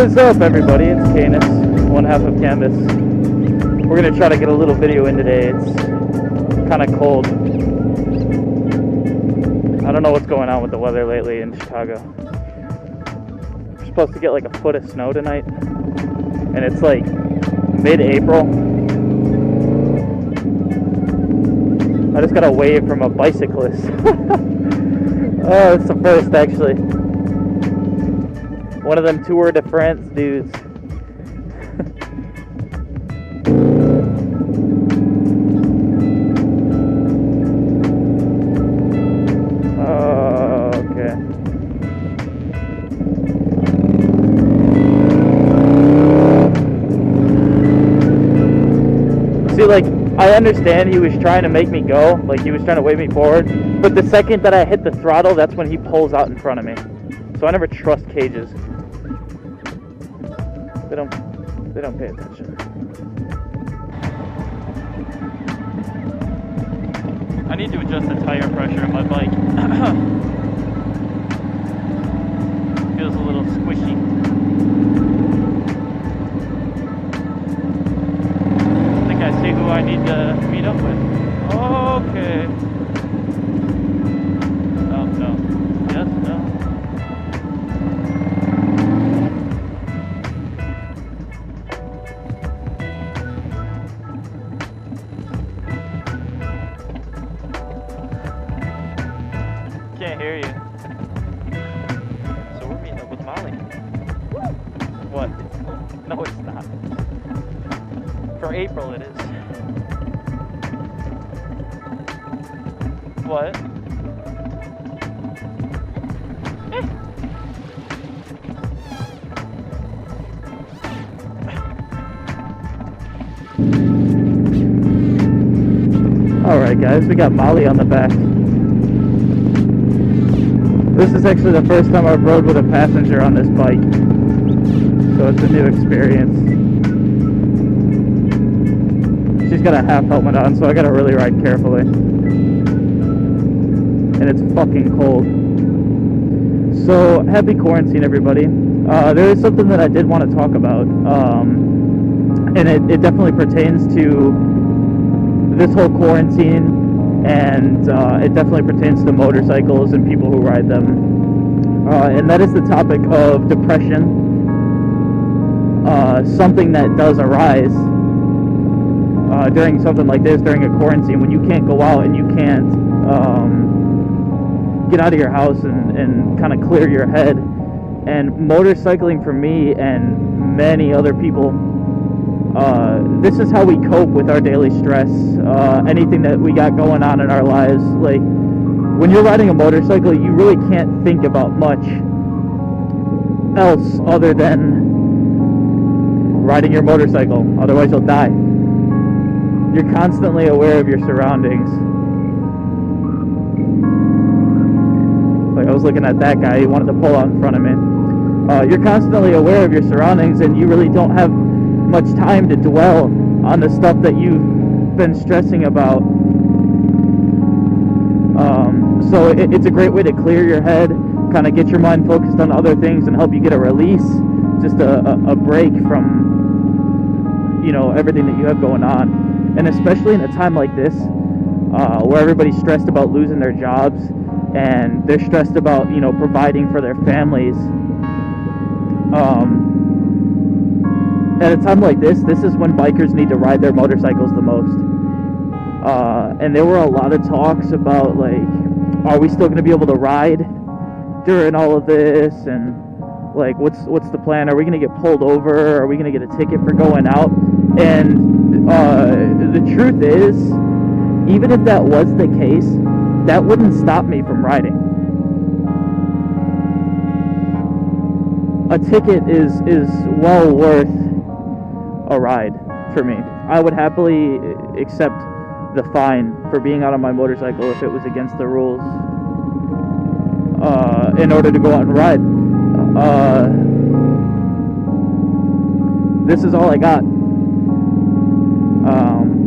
What is up, everybody? It's Canis, one half of Canvas. We're going to try to get a little video in today. It's kind of cold. I don't know what's going on with the weather lately in Chicago. We're supposed to get like a foot of snow tonight, and it's like mid-April. I just got a wave from a bicyclist. Oh, it's the first, actually. One of them Tour de France dudes. Oh, okay. See, like, I understand he was trying to make me go, like he was trying to wave me forward, but the second that I hit the throttle, that's when he pulls out in front of me. So I never trust cages. They don't pay attention. I need to adjust the tire pressure on my bike. Feels a little squishy. I think I see who I need to meet up with. Okay. Oh, no. Yes, no. Can't hear you. So we're meeting up with Molly. What? No, it's not. For April it is. What? Alright guys, we got Molly on the back. This is actually the first time I've rode with a passenger on this bike, so it's a new experience. She's got a half helmet on, so I gotta really ride carefully. And it's fucking cold. So, happy quarantine, everybody. There is something that I did want to talk about, and it definitely pertains to this whole quarantine. And it definitely pertains to motorcycles and people who ride them. And that is the topic of depression. Something that does arise during something like this, during a quarantine, when you can't go out and you can't get out of your house and kind of clear your head. And motorcycling for me and many other people, this is how we cope with our daily stress, anything that we got going on in our lives. Like, when you're riding a motorcycle, you really can't think about much else other than riding your motorcycle, otherwise you'll die. You're constantly aware of your surroundings. Like, I was looking at that guy, he wanted to pull out in front of me. You're constantly aware of your surroundings, and you really don't have much time to dwell on the stuff that you've been stressing about. So it's a great way to clear your head, kind of get your mind focused on other things and help you get a release, just a break from, you know, everything that you have going on. And especially in a time like this, where everybody's stressed about losing their jobs and they're stressed about, you know, providing for their families. At a time like this is when bikers need to ride their motorcycles the most. And there were a lot of talks about, like, are we still going to be able to ride during all of this? And, like, what's the plan? Are we going to get pulled over? Are we going to get a ticket for going out? And the truth is, even if that was the case, that wouldn't stop me from riding. A ticket is well worth a ride for me. I would happily accept the fine for being out on my motorcycle if it was against the rules, in order to go out and ride. This is all I got.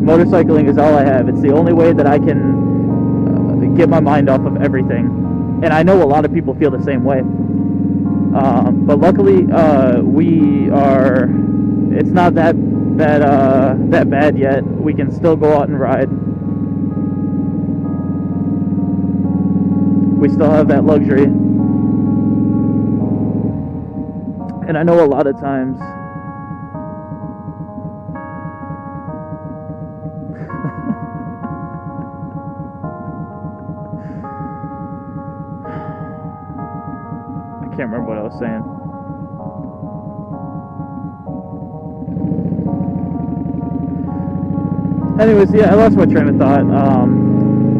Motorcycling is all I have. It's the only way that I can get my mind off of everything. And I know a lot of people feel the same way. But luckily, we are. It's not that bad yet. We can still go out and ride. We still have that luxury. And I know a lot of times I can't remember what I was saying. Anyways, yeah, I lost my train of thought.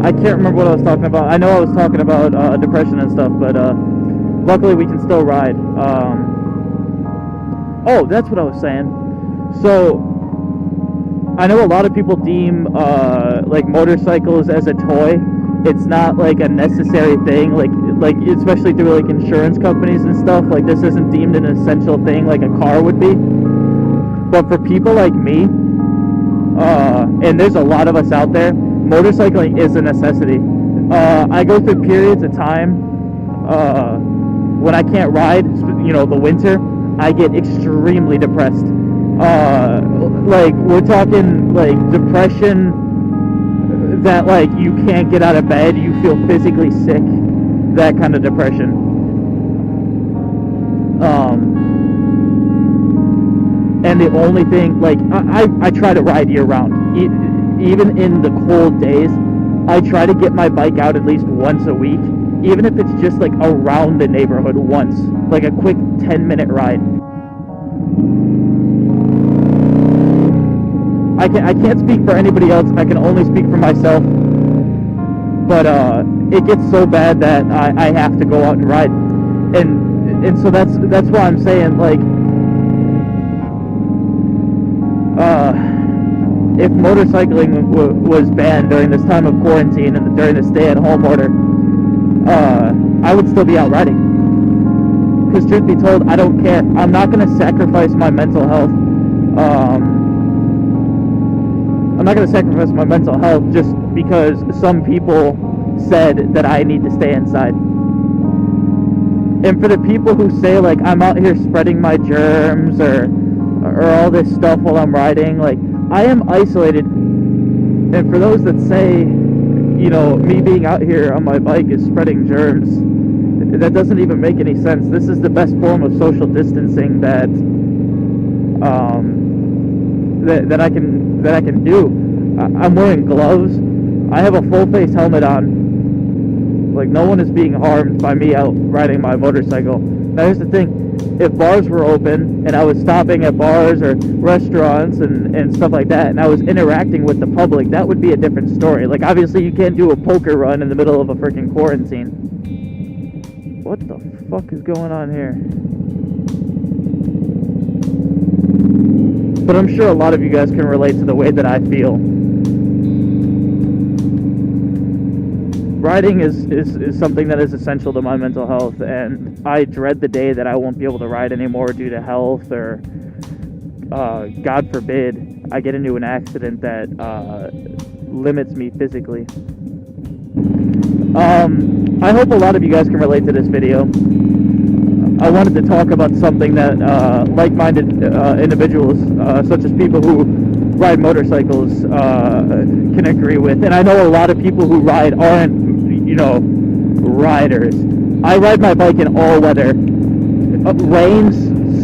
I can't remember what I was talking about. I know I was talking about depression and stuff, but luckily we can still ride. Oh, that's what I was saying. So, I know a lot of people deem like motorcycles as a toy. It's not like a necessary thing, like especially through like insurance companies and stuff. Like this isn't deemed an essential thing like a car would be. But for people like me, and there's a lot of us out there, motorcycling is a necessity. I go through periods of time when I can't ride, the winter, I get extremely depressed. Like, we're talking, like, depression that, like, you can't get out of bed, you feel physically sick, that kind of depression. And the only thing, like, I try to ride year-round. Even in the cold days, I try to get my bike out at least once a week, even if it's just, like, around the neighborhood once, like a quick 10-minute ride. I can't speak for anybody else, I can only speak for myself, but it gets so bad that I have to go out and ride, and so that's why I'm saying, like, if motorcycling was banned during this time of quarantine and during the stay-at-home order, I would still be out riding. Because truth be told, I don't care. I'm not going to sacrifice my mental health. I'm not going to sacrifice my mental health just because some people said that I need to stay inside. And for the people who say, like, I'm out here spreading my germs or all this stuff while I'm riding, like, I am isolated. And for those that say, me being out here on my bike is spreading germs, that doesn't even make any sense. This is the best form of social distancing that I can do. I'm wearing gloves. I have a full face helmet on. Like, no one is being harmed by me out riding my motorcycle. Now here's the thing. If bars were open and I was stopping at bars or restaurants and stuff like that, and I was interacting with the public, that would be a different story. Like, obviously you can't do a poker run in the middle of a freaking quarantine. What the fuck is going on here? But I'm sure a lot of you guys can relate to the way that I feel. Riding is something that is essential to my mental health, and I dread the day that I won't be able to ride anymore due to health, or God forbid I get into an accident that limits me physically. I hope a lot of you guys can relate to this video. I wanted to talk about something that like-minded individuals, such as people who ride motorcycles, can agree with. And I know a lot of people who ride aren't, riders. I ride my bike in all weather. Rains,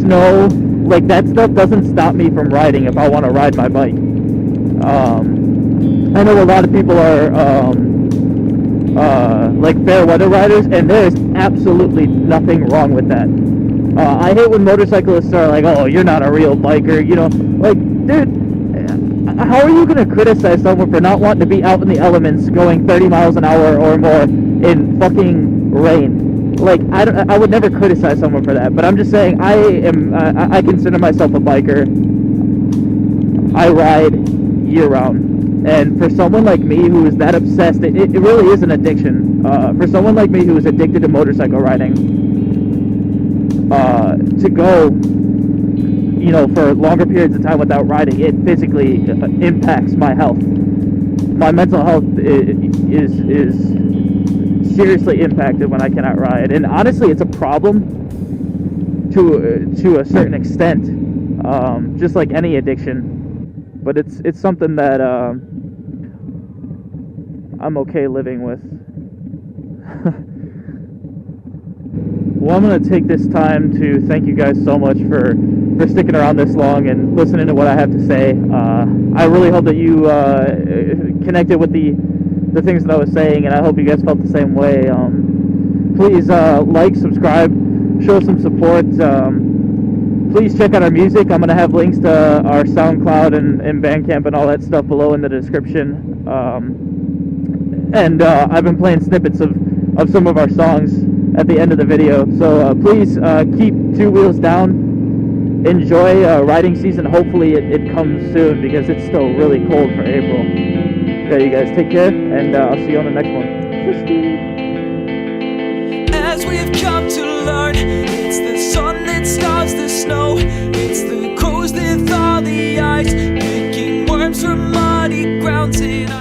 snow, like, that stuff doesn't stop me from riding if I want to ride my bike. I know a lot of people are like fair weather riders, and there is absolutely nothing wrong with that. I hate when motorcyclists are like, oh, you're not a real biker, like, dude, how are you going to criticize someone for not wanting to be out in the elements going 30 miles an hour or more in fucking rain? Like, I would never criticize someone for that, but I'm just saying, I consider myself a biker. I ride year-round. And for someone like me who is that obsessed, it really is an addiction. For someone like me who is addicted to motorcycle riding, to go, for longer periods of time without riding, it physically impacts my health. My mental health is seriously impacted when I cannot ride. And honestly, it's a problem to a certain extent, just like any addiction. But it's something that I'm okay living with. Well, I'm going to take this time to thank you guys so much for sticking around this long and listening to what I have to say. I really hope that you connected with the things that I was saying, and I hope you guys felt the same way. Please like, subscribe, show some support. Please check out our music. I'm going to have links to our SoundCloud and Bandcamp and all that stuff below in the description. And I've been playing snippets of some of our songs at the end of the video. So please keep 2 wheels down. Enjoy riding season. Hopefully it comes soon, because it's still really cold for April. Yeah, you guys take care, and I'll see you on the next one. As we've come to learn, it's the sun that starts the snow, it's the crows that thaw the ice, picking worms from muddy grounds in ice.